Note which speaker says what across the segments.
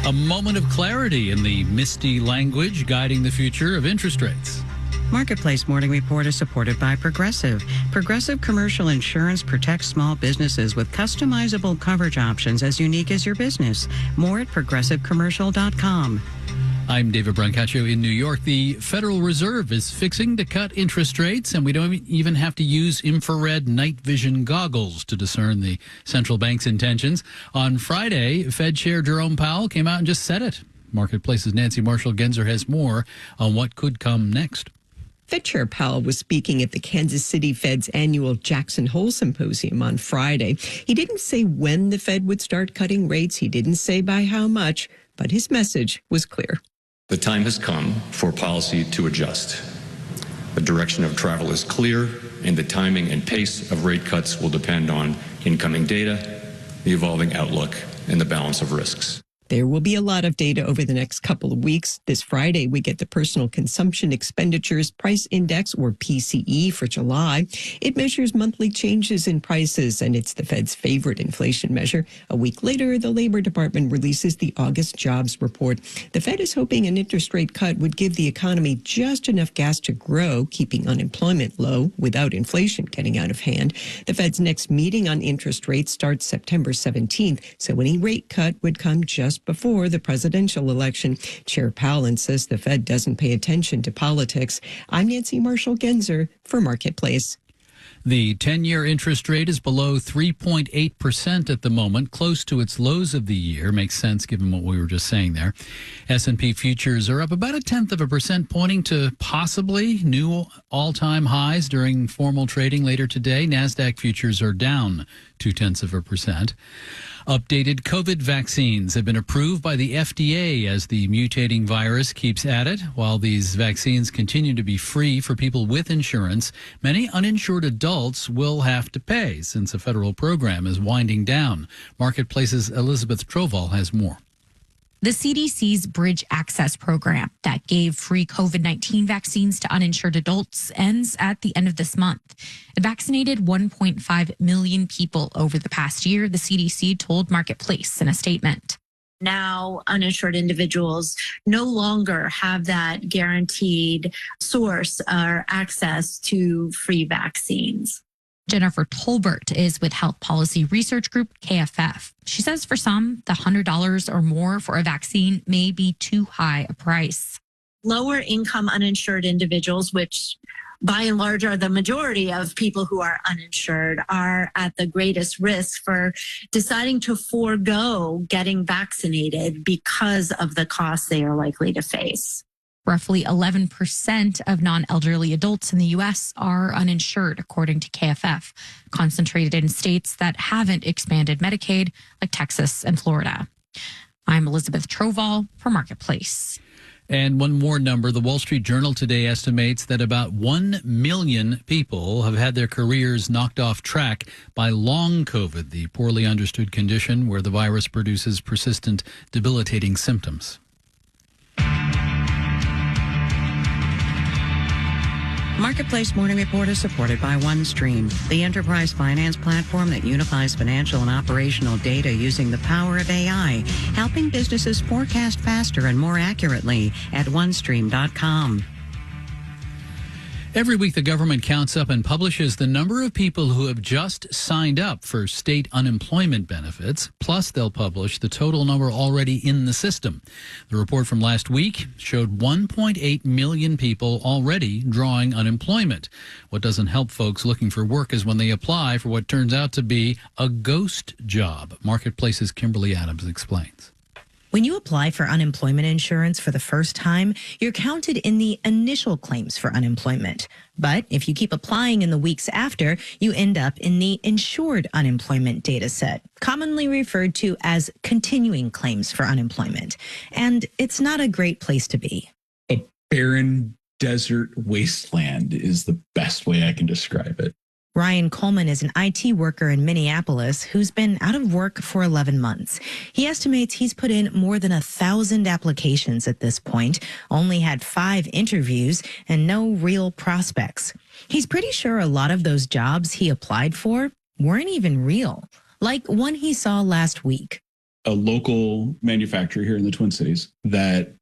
Speaker 1: A moment of clarity in the misty language guiding the future of interest rates.
Speaker 2: Marketplace Morning Report is supported by Progressive. Progressive Commercial Insurance protects small businesses with customizable coverage options as unique as your business. More at progressivecommercial.com.
Speaker 1: I'm David Brancaccio in New York. The Federal Reserve is fixing to cut interest rates, and we don't even have to use infrared night vision goggles to discern the central bank's intentions. On Friday, Fed Chair Jerome Powell came out and just said it. Marketplace's Nancy Marshall-Genzer has more on what could come next.
Speaker 3: Fed Chair Powell was speaking at the Kansas City Fed's annual Jackson Hole Symposium on Friday. He didn't say when the Fed would start cutting rates. He didn't say by how much, but his message was clear.
Speaker 4: The time has come for policy to adjust. The direction of travel is clear, and the timing and pace of rate cuts will depend on incoming data, the evolving outlook, and the balance of risks.
Speaker 3: There will be a lot of data over the next couple of weeks. This Friday, we get the Personal Consumption Expenditures Price Index, or PCE, for July. It measures monthly changes in prices, and it's the Fed's favorite inflation measure. A week later, the Labor Department releases the August jobs report. The Fed is hoping an interest rate cut would give the economy just enough gas to grow, keeping unemployment low without inflation getting out of hand. The Fed's next meeting on interest rates starts September 17th, so any rate cut would come just before the presidential election. Chair Powell insists the Fed doesn't pay attention to politics. I'm Nancy Marshall-Genzer for Marketplace.
Speaker 1: The 10-year interest rate is below 3.8% at the moment, close to its lows of the year. Makes sense given what we were just saying there. S&P futures are up about 0.1%, pointing to possibly new all-time highs during formal trading later today. NASDAQ futures are down 0.2%. Updated COVID vaccines have been approved by the FDA as the mutating virus keeps at it. While these vaccines continue to be free for people with insurance, many uninsured adults will have to pay since a federal program is winding down. Marketplace's Elizabeth Troval has more.
Speaker 5: The CDC's Bridge Access program that gave free COVID-19 vaccines to uninsured adults ends at the end of this month. It vaccinated 1.5 million people over the past year, the CDC told Marketplace in a statement.
Speaker 6: Now, uninsured individuals no longer have that guaranteed source or access to free vaccines.
Speaker 5: Jennifer Tolbert is with Health Policy Research Group, KFF. She says for some, the $100 or more for a vaccine may be too high a price.
Speaker 6: Lower income uninsured individuals, which by and large are the majority of people who are uninsured, are at the greatest risk for deciding to forego getting vaccinated because of the costs they are likely to face.
Speaker 5: Roughly 11% of non-elderly adults in the U.S. are uninsured, according to KFF, concentrated in states that haven't expanded Medicaid, like Texas and Florida. I'm Elizabeth Troval for Marketplace.
Speaker 1: And one more number. The Wall Street Journal today estimates that about 1 million people have had their careers knocked off track by long COVID, the poorly understood condition where the virus produces persistent, debilitating symptoms.
Speaker 2: Marketplace Morning Report is supported by OneStream, the enterprise finance platform that unifies financial and operational data using the power of AI, helping businesses forecast faster and more accurately at onestream.com.
Speaker 1: Every week, the government counts up and publishes the number of people who have just signed up for state unemployment benefits. Plus, they'll publish the total number already in the system. The report from last week showed 1.8 million people already drawing unemployment. What doesn't help folks looking for work is when they apply for what turns out to be a ghost job. Marketplace's Kimberly Adams explains.
Speaker 7: When you apply for unemployment insurance for the first time, you're counted in the initial claims for unemployment. But if you keep applying in the weeks after, you end up in the insured unemployment data set, commonly referred to as continuing claims for unemployment. And it's not a great place to be.
Speaker 8: A barren desert wasteland is the best way I can describe it.
Speaker 7: Ryan Coleman is an IT worker in Minneapolis who's been out of work for 11 months. He estimates he's put in more than 1,000 applications at this point, only had 5 interviews, and no real prospects. He's pretty sure a lot of those jobs he applied for weren't even real, like one he saw last week.
Speaker 8: a local manufacturer here in the Twin Cities that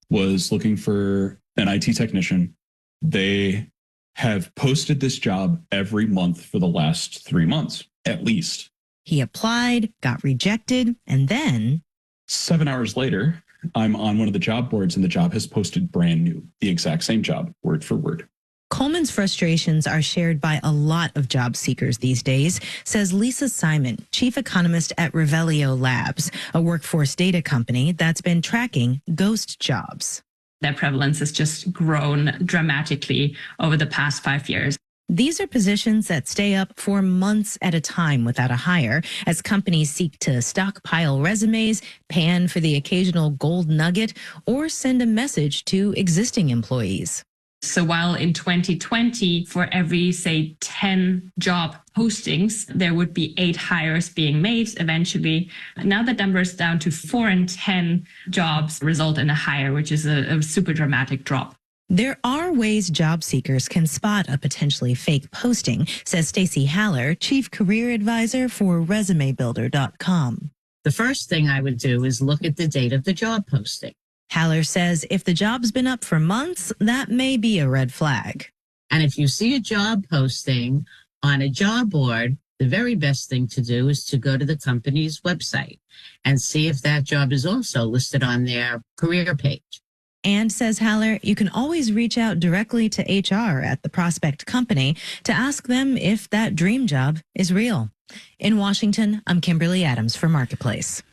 Speaker 8: was looking for an IT technician. They have posted this job every month for the last 3 months, at least.
Speaker 7: He applied, got rejected, and then
Speaker 8: 7 hours later, I'm on one of the job boards and the job has posted brand new, the exact same job, word for word.
Speaker 7: Coleman's frustrations are shared by a lot of job seekers these days, says Lisa Simon, chief economist at Revelio Labs, a workforce data company that's been tracking ghost jobs.
Speaker 9: Their prevalence has just grown dramatically over the past 5 years.
Speaker 7: These are positions that stay up for months at a time without a hire as companies seek to stockpile resumes, pan for the occasional gold nugget, or send a message to existing employees.
Speaker 9: So while in 2020, for every, say, 10 job postings, there would be 8 hires being made eventually. Now that number is down to 4 in 10 jobs result in a hire, which is a super dramatic drop.
Speaker 7: There are ways job seekers can spot a potentially fake posting, says Stacey Haller, chief career advisor for ResumeBuilder.com.
Speaker 10: The first thing I would do is look at the date of the job posting.
Speaker 7: Haller says if the job's been up for months, that may be a red flag.
Speaker 10: And if you see a job posting on a job board, the very best thing to do is to go to the company's website and see if that job is also listed on their career page.
Speaker 7: And, says Haller, you can always reach out directly to HR at the prospect company to ask them if that dream job is real. In Washington, I'm Kimberly Adams for Marketplace.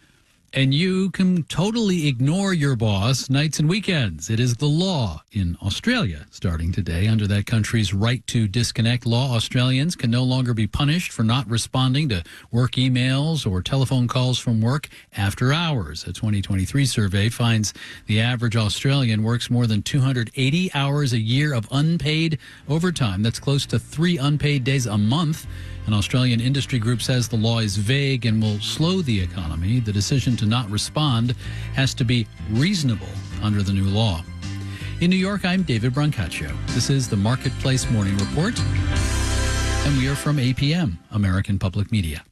Speaker 1: And you can totally ignore your boss nights and weekends. It is the law in Australia starting today. Under that country's right to disconnect law, Australians can no longer be punished for not responding to work emails or telephone calls from work after hours. A 2023 survey finds the average Australian works more than 280 hours a year of unpaid overtime. That's close to 3 unpaid days a month. An Australian industry group says the law is vague and will slow the economy. The decision to not respond has to be reasonable under the new law. In New York, I'm David Brancaccio. This is the Marketplace Morning Report, and we are from APM, American Public Media.